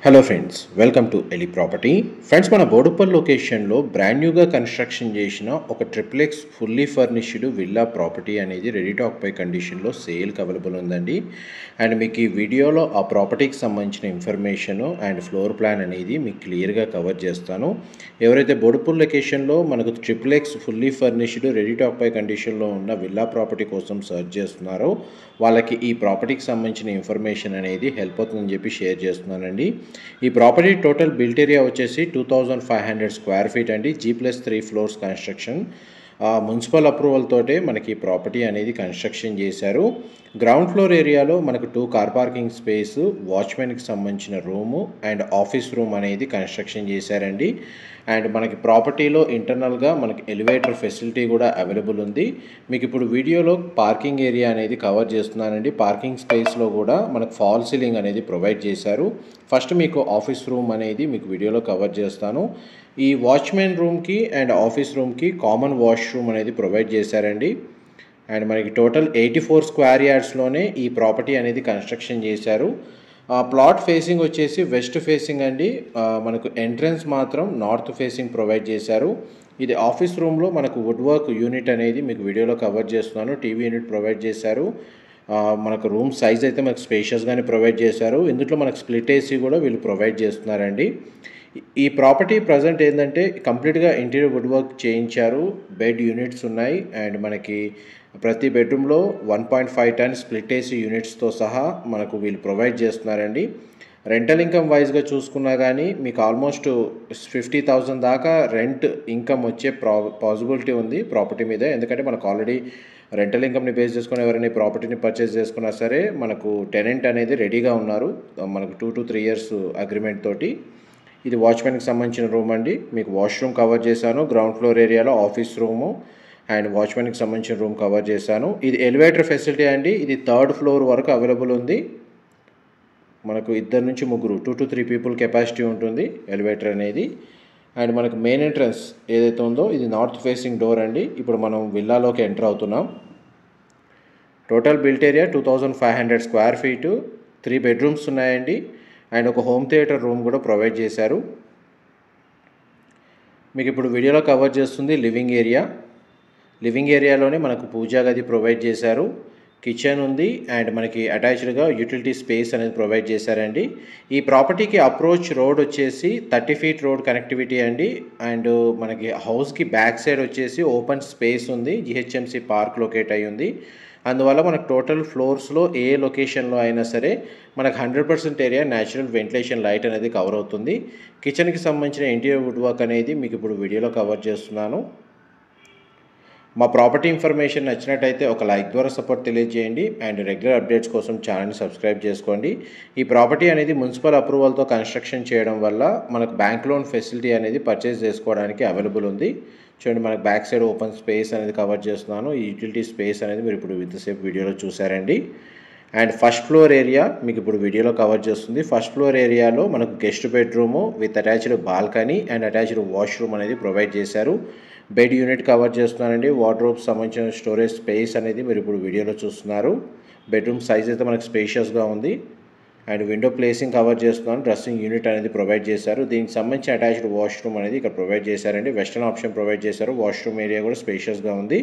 Hello friends, welcome to Eli property. Friends, మన బోడుప్పల్ లొకేషన్లో brand న్యూగా కన్స్ట్రక్షన్ చేసిన ఒక triplex fully furnished villa property అనేది రెడీ టు ఆక్యుపై కండిషన్లో సేల్కి అవైలబుల్ ఉందండి. అండ్ మీకు ఈ వీడియోలో ఆ ప్రాపర్టీకి సంబంధించిన ఇన్ఫర్మేషన్ అండ్ ఫ్లోర్ ప్లాన్ అనేది మీకు క్లియర్గా కవర్ చేస్తాను. ఎవరైతే బోడుప్పల్ లొకేషన్లో మనకు triplex fully furnished ready to occupy కండిషన్లో ఉన్న విల్లా ప్రాపర్టీ కోసం సర్చ్ చేస్తున్నారో వాళ్ళకి ఈ ప్రాపర్టీకి సంబంధించిన ఇన్ఫర్మేషన్ అనేది హెల్ప్ అవుతుందని చెప్పి షేర్ చేస్తున్నానండి. ఈ ప్రాపర్టీ టోటల్ బిల్ట్ ఏరియా వచ్చేసి 2500 స్క్వేర్ ఫీట్ అండి. G+3 floors construction. Municipal approval తోటే మనకి ఈ ప్రాపర్టీ అనేది కన్స్ట్రక్షన్ చేశారు. గ్రౌండ్ ఫ్లోర్ ఏరియాలో మనకు 2 కార్ పార్కింగ్ స్పేస్, వాచ్మెన్కి సంబంధించిన రూము అండ్ ఆఫీస్ రూమ్ అనేది కన్స్ట్రక్షన్ చేశారండి. అండ్ మనకి ప్రాపర్టీలో ఇంటర్నల్గా మనకి ఎలివేటర్ ఫెసిలిటీ కూడా అవైలబుల్ ఉంది. మీకు ఇప్పుడు వీడియోలో పార్కింగ్ ఏరియా అనేది కవర్ చేస్తున్నానండి. పార్కింగ్ స్పేస్లో కూడా మనకు ఫాల్ సీలింగ్ అనేది ప్రొవైడ్ చేశారు. ఫస్ట్ మీకు ఆఫీస్ రూమ్ అనేది మీకు వీడియోలో కవర్ చేస్తాను. ఈ వాచ్మెన్ రూమ్కి అండ్ ఆఫీస్ రూమ్కి కామన్ వాష్రూమ్ అనేది ప్రొవైడ్ చేశారండి. అండ్ మనకి టోటల్ 84 స్క్వేర్ యార్డ్స్లోనే ఈ ప్రాపర్టీ అనేది కన్స్ట్రక్షన్ చేశారు. ప్లాట్ ఫేసింగ్ వచ్చేసి వెస్ట్ ఫేసింగ్ అండి. మనకు ఎంట్రన్స్ మాత్రం నార్త్ ఫేసింగ్ ప్రొవైడ్ చేశారు. ఇది ఆఫీస్ రూమ్లో మనకు వుడ్ వర్క్ యూనిట్ అనేది మీకు వీడియోలో కవర్ చేస్తున్నాను. టీవీ యూనిట్ ప్రొవైడ్ చేశారు. మనకు రూమ్ సైజ్ అయితే మనకు స్పేషియస్గానే ప్రొవైడ్ చేశారు. ఇందులో మనకు స్ప్లిట్ ఏసీ కూడా వీళ్ళు ప్రొవైడ్ చేస్తున్నారండి. ఈ ప్రాపర్టీ ప్రజెంట్ ఏంటంటే కంప్లీట్గా ఇంటీరియర్ వుడ్ వర్క్ చేయించారు. బెడ్ యూనిట్స్ ఉన్నాయి. అండ్ మనకి ప్రతి బెడ్రూమ్లో 1.5 టన్ స్ప్లిట్ ఏసీ యూనిట్స్తో సహా మనకు వీళ్ళు ప్రొవైడ్ చేస్తున్నారండి. రెంటల్ ఇన్కమ్ వైజ్గా చూసుకున్నా కానీ మీకు ఆల్మోస్ట్ 50,000 దాకా రెంట్ ఇన్కమ్ వచ్చే పాసిబిలిటీ ఉంది ప్రాపర్టీ మీద. ఎందుకంటే మనకు ఆల్రెడీ రెంటల్ ఇన్కమ్ని బేస్ చేసుకుని ఎవరైనా ఈ ప్రాపర్టీని పర్చేస్ చేసుకున్నా సరే మనకు టెనెంట్ అనేది రెడీగా ఉన్నారు. మనకు 2 to 3 years అగ్రిమెంట్ తోటి. ఇది వాచ్మెన్కి సంబంధించిన రూమ్ అండి. మీకు వాష్రూమ్ కవర్ చేశాను. గ్రౌండ్ ఫ్లోర్ ఏరియాలో ఆఫీస్ రూము అండ్ వాచ్మెన్కి సంబంధించిన రూమ్ కవర్ చేశాను. ఇది ఎలివేటర్ ఫెసిలిటీ అండి. ఇది 3rd ఫ్లోర్ వరకు అవైలబుల్ ఉంది. మనకు 2 నుంచి 3, 2 to 3 పీపుల్ కెపాసిటీ ఉంటుంది ఎలివేటర్ అనేది. అండ్ మనకు మెయిన్ ఎంట్రన్స్ ఏదైతే ఉందో ఇది నార్త్ ఫేసింగ్ డోర్ అండి. ఇప్పుడు మనం విల్లాలోకి ఎంటర్ అవుతున్నాం. Total built area 2500 square feet, 3 bedrooms ఉన్నాయండి. అండ్ ఒక హోమ్ థియేటర్ రూమ్ కూడా ప్రొవైడ్ చేశారు. మీకు ఇప్పుడు వీడియోలో కవర్ చేస్తుంది లివింగ్ ఏరియా. లివింగ్ ఏరియాలోనే మనకు పూజా గది ప్రొవైడ్ చేశారు. కిచెన్ ఉంది అండ్ మనకి అటాచ్డ్గా యూటిలిటీ స్పేస్ అనేది ప్రొవైడ్ చేశారండి. ఈ ప్రాపర్టీకి అప్రోచ్ రోడ్ వచ్చేసి 30 feet రోడ్ కనెక్టివిటీ అండి. అండ్ మనకి హౌస్కి బ్యాక్ సైడ్ వచ్చేసి ఓపెన్ స్పేస్ ఉంది. GHMC పార్క్ లొకేట్ అయ్యి ఉంది. అందువల్ల మనకు టోటల్ ఫ్లోర్స్లో ఏ లొకేషన్లో అయినా సరే మనకు 100% ఏరియా న్యాచురల్ వెంటిలేషన్ లైట్ అనేది కవర్ అవుతుంది. కిచెన్కి సంబంధించిన ఇంటీరియర్ వుడ్ వర్క్ అనేది మీకు ఇప్పుడు వీడియోలో కవర్ చేస్తున్నాను. మా ప్రాపర్టీ ఇన్ఫర్మేషన్ నచ్చినట్టయితే ఒక లైక్ ద్వారా సపోర్ట్ తెలియజేయండి. అండ్ రెగ్యులర్ అప్డేట్స్ కోసం ఛానల్ని సబ్స్క్రైబ్ చేసుకోండి. ఈ ప్రాపర్టీ అనేది మున్సిపల్ అప్రూవల్తో కన్స్ట్రక్షన్ చేయడం వల్ల మనకు బ్యాంక్ లోన్ ఫెసిలిటీ అనేది పర్చేస్ చేసుకోవడానికి అవైలబుల్ ఉంది. చూడండి, మనకు బ్యాక్ సైడ్ ఓపెన్ స్పేస్ అనేది కవర్ చేస్తున్నాను. ఈ యూటిలిటీ స్పేస్ అనేది మీరు ఇప్పుడు ఇంతసేపు వీడియోలో చూసారండి. అండ్ ఫస్ట్ ఫ్లోర్ ఏరియా మీకు ఇప్పుడు వీడియోలో కవర్ చేస్తుంది. ఫస్ట్ ఫ్లోర్ ఏరియాలో మనకు guest bedroom with attached balcony and attached washroom అనేది ప్రొవైడ్ చేశారు. బెడ్ యూనిట్ కవర్ చేస్తున్నానండి. వార్డ్రోబ్స్ సంబంధించిన స్టోరేజ్ స్పేస్ అనేది మీరు ఇప్పుడు వీడియోలో చూస్తున్నారు. బెడ్రూమ్ సైజ్ అయితే మనకు స్పేషియస్గా ఉంది. అండ్ విండో ప్లేసింగ్ కవర్ చేస్తున్నాను. డ్రెస్సింగ్ యూనిట్ అనేది ప్రొవైడ్ చేశారు. దీనికి సంబంధించిన అటాచ్డ్ వాష్రూమ్ అనేది ఇక్కడ ప్రొవైడ్ చేశారండి. వెస్టర్న్ ఆప్షన్ ప్రొవైడ్ చేశారు. వాష్రూమ్ ఏరియా కూడా స్పేషియస్గా ఉంది.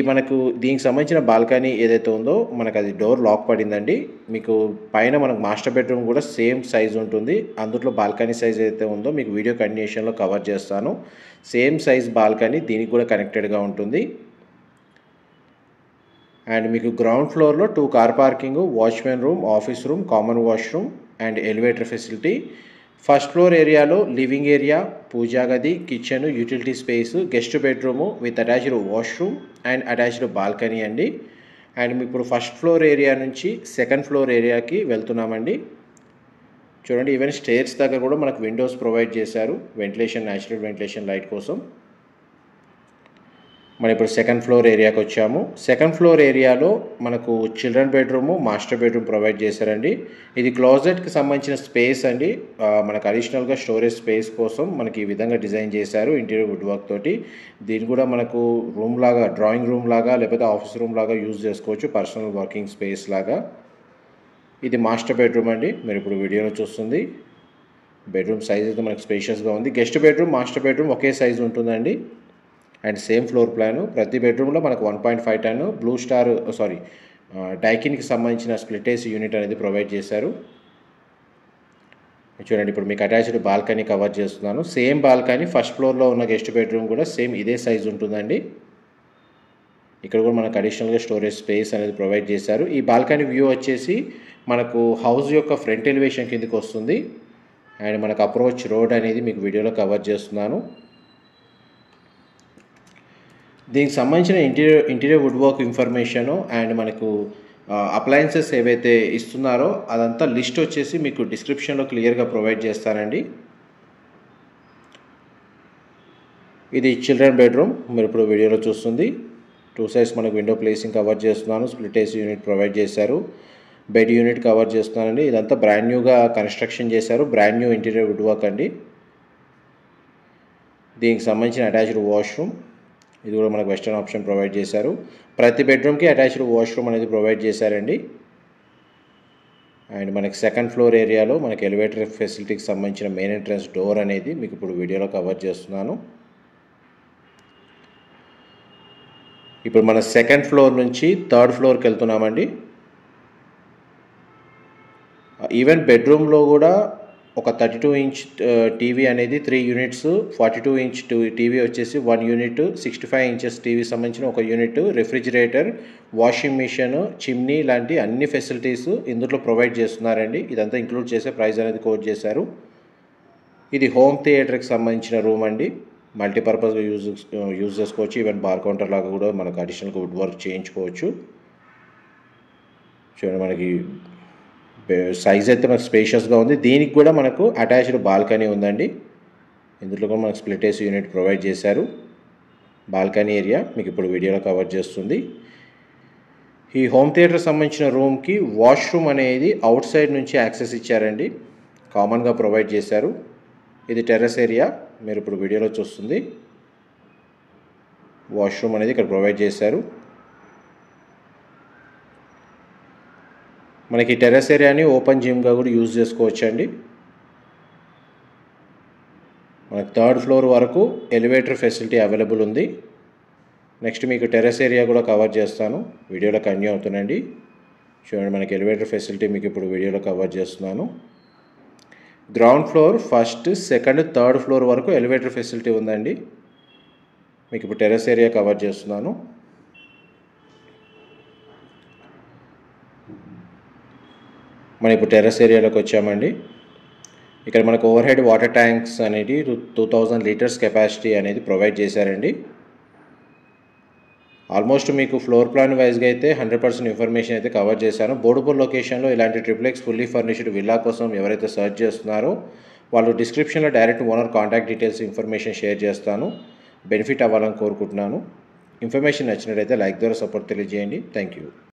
మనకు దీనికి సంబంధించిన బాల్కనీ ఏదైతే ఉందో మనకు అది డోర్ లాక్ పడిందండి. మీకు పైన మనకు మాస్టర్ బెడ్రూమ్ కూడా సేమ్ సైజ్ ఉంటుంది. అందులో బాల్కనీ సైజ్ ఏదైతే ఉందో మీకు వీడియో కంటిన్యూషన్లో కవర్ చేస్తాను. సేమ్ సైజ్ బాల్కనీ దీనికి కూడా కనెక్టెడ్గా ఉంటుంది. అండ్ మీకు గ్రౌండ్ ఫ్లోర్లో 2 car parking, watchman room, office room, common washroom and elevator facility. First floor ఏరియాలో లివింగ్ ఏరియా, పూజా గది, kitchen, utility space, guest bedroom with attached washroom and attached balcony అండి. అండ్ ఇప్పుడు ఫస్ట్ ఫ్లోర్ ఏరియా నుంచి second floor ఏరియాకి వెళ్తున్నామండి. చూడండి, even stairs దగ్గర కూడా మనకు విండోస్ ప్రొవైడ్ చేశారు వెంటిలేషన్, న్యాచురల్ వెంటిలేషన్ లైట్ కోసం. మనం ఇప్పుడు సెకండ్ ఫ్లోర్ ఏరియాకి వచ్చాము. సెకండ్ ఫ్లోర్ ఏరియాలో మనకు children bedroom, master bedroom provide చేశారండి. ఇది క్లోజెట్కి సంబంధించిన స్పేస్ అండి. మనకు అడిషనల్గా స్టోరేజ్ స్పేస్ కోసం మనకి ఈ విధంగా డిజైన్ చేశారు ఇంటీరియర్ వుడ్ వర్క్ తోటి. దీన్ని కూడా మనకు రూమ్ లాగా, డ్రాయింగ్ రూమ్ లాగా లేకపోతే ఆఫీస్ రూమ్ లాగా యూజ్ చేసుకోవచ్చు, పర్సనల్ వర్కింగ్ స్పేస్ లాగా. ఇది మాస్టర్ బెడ్రూమ్ అండి. మీరు ఇప్పుడు వీడియోలో చూస్తుంది. బెడ్రూమ్ సైజ్ అయితే మనకి స్పేషియస్గా ఉంది. గెస్ట్ బెడ్రూమ్, మాస్టర్ బెడ్రూమ్ ఒకే సైజు ఉంటుందండి. And same floor plan. ప్రతి బెడ్రూమ్లో మనకు 1.5 టన్ బ్లూ స్టార్ డైకిన్కి సంబంధించిన స్ప్లిట్ ఏసీ యూనిట్ అనేది ప్రొవైడ్ చేశారు. చూడండి, ఇప్పుడు మీకు అటాచ్డ్ బాల్కనీ కవర్ చేస్తున్నాను. సేమ్ బాల్కనీ ఫస్ట్ ఫ్లోర్లో ఉన్న గెస్ట్ బెడ్రూమ్ కూడా సేమ్ ఇదే సైజు ఉంటుందండి. ఇక్కడ కూడా మనకు అడిషనల్గా స్టోరేజ్ స్పేస్ అనేది ప్రొవైడ్ చేశారు. ఈ బాల్కనీ వ్యూ వచ్చేసి మనకు హౌస్ యొక్క ఫ్రంట్ ఎలివేషన్ కిందకి వస్తుంది. అండ్ మనకు అప్రోచ్ రోడ్ అనేది మీకు వీడియోలో కవర్ చేస్తున్నాను. దీనికి సంబంధించిన interior wood work information and మనకు అప్లయన్సెస్ ఏవైతే ఇస్తున్నారో అదంతా లిస్ట్ వచ్చేసి మీకు డిస్క్రిప్షన్లో క్లియర్గా ప్రొవైడ్ చేస్తానండి. ఇది చిల్డ్రన్ బెడ్రూమ్ మీరు ఇప్పుడు వీడియోలో చూస్తుంది. 2 సైడ్స్ మనకు విండో ప్లేసింగ్ కవర్ చేస్తున్నాను. స్ప్లిట్ ఏసీ యూనిట్ ప్రొవైడ్ చేశారు. బెడ్ యూనిట్ కవర్ చేస్తున్నానండి. ఇదంతా బ్రాండ్ న్యూగా కన్స్ట్రక్షన్ చేశారు. Brand new interior wood work అండి. దీనికి సంబంధించిన అటాచ్డ్ వాష్రూమ్, ఇది కూడా మనకు వెస్టర్న్ ఆప్షన్ ప్రొవైడ్ చేశారు. ప్రతి బెడ్రూమ్కి అటాచ్డ్ వాష్రూమ్ అనేది ప్రొవైడ్ చేశారండి. అండ్ మనకి సెకండ్ ఫ్లోర్ ఏరియాలో మనకి ఎలివేటర్ ఫెసిలిటీకి సంబంధించిన మెయిన్ ఎంట్రన్స్ డోర్ అనేది మీకు ఇప్పుడు వీడియోలో కవర్ చేస్తున్నాను. ఇప్పుడు మన సెకండ్ ఫ్లోర్ నుంచి థర్డ్ ఫ్లోర్కి వెళ్తున్నామండి. ఈవెన్ బెడ్రూమ్లో కూడా ఒక 32 ఇంచ్ టీవీ అనేది 3 యూనిట్స్, 42 ఇంచ్ టీవీ వచ్చేసి 1 యూనిట్, 65 ఇంచెస్ టీవీ సంబంధించిన ఒక unit, refrigerator, washing machine, chimney లాంటి అన్ని ఫెసిలిటీస్ ఇందులో ప్రొవైడ్ చేస్తున్నారండి. ఇదంతా ఇంక్లూడ్ చేసే ప్రైస్ అనేది కోట్ చేశారు. ఇది హోమ్ థియేటర్కి సంబంధించిన రూమ్ అండి. మల్టీపర్పస్గా యూజ్ చేసుకోవచ్చు. ఈవెన్ బార్ కౌంటర్ లాగా కూడా మనకు అడిషనల్గా వుడ్ వర్క్ చేయించుకోవచ్చు. చూడండి, మనకి సైజ్ అయితే మనకు స్పేషియస్గా ఉంది. దీనికి కూడా మనకు అటాచ్డ్ బాల్కనీ ఉందండి. ఇందులో కూడా మనకు స్ప్లిట్ ఏసీ యూనిట్ ప్రొవైడ్ చేశారు. బాల్కనీ ఏరియా మీకు ఇప్పుడు వీడియోలో కవర్ చేస్తుంది. ఈ హోమ్ థియేటర్ సంబంధించిన రూమ్కి వాష్రూమ్ అనేది అవుట్ సైడ్ నుంచి యాక్సెస్ ఇచ్చారండి. కామన్గా ప్రొవైడ్ చేశారు. ఇది టెర్రస్ ఏరియా మీరు ఇప్పుడు వీడియోలో చూస్తుంది. వాష్రూమ్ అనేది ఇక్కడ ప్రొవైడ్ చేశారు. మనకి టెర్రస్ ఏరియాని ఓపెన్ జిమ్గా కూడా యూజ్ చేసుకోవచ్చండి. మనకి థర్డ్ ఫ్లోర్ వరకు ఎలివేటర్ ఫెసిలిటీ అవైలబుల్ ఉంది. నెక్స్ట్ మీకు టెర్రస్ ఏరియా కూడా కవర్ చేస్తాను. వీడియోలో కంటిన్యూ అవుతుందండి. చూడండి, మనకి ఎలివేటర్ ఫెసిలిటీ మీకు ఇప్పుడు వీడియోలో కవర్ చేస్తున్నాను. Ground floor first, second, third floor వరకు ఎలివేటర్ ఫెసిలిటీ ఉందండి. మీకు ఇప్పుడు టెర్రస్ ఏరియా కవర్ చేస్తున్నాను. మనం ఇప్పుడు టెర్రస్ ఏరియాలోకి వచ్చామండి. ఇక్కడ మనకు ఓవర్ హెడ్ వాటర్ ట్యాంక్స్ అనేది 2000 లీటర్స్ కెపాసిటీ అనేది ప్రొవైడ్ చేశారండి. ఆల్మోస్ట్ మీకు ఫ్లోర్ ప్లాన్ వైజ్గా అయితే 100% ఇన్ఫర్మేషన్ అయితే కవర్ చేశాను. బోడుపూర్ లొకేషన్లో ఇలాంటి ట్రిప్లెక్స్ ఫుల్లీ ఫర్నిష్డ్ విల్లా కోసం ఎవరైతే సర్చ్ చేస్తున్నారో వాళ్ళు డిస్క్రిప్షన్లో direct owner contact details information share చేస్తాను. బెనిఫిట్ అవ్వాలని కోరుకుంటున్నాను. ఇన్ఫర్మేషన్ నచ్చినట్లయితే లైక్ ద్వారా సపోర్ట్ తెలియజేయండి. Thank you.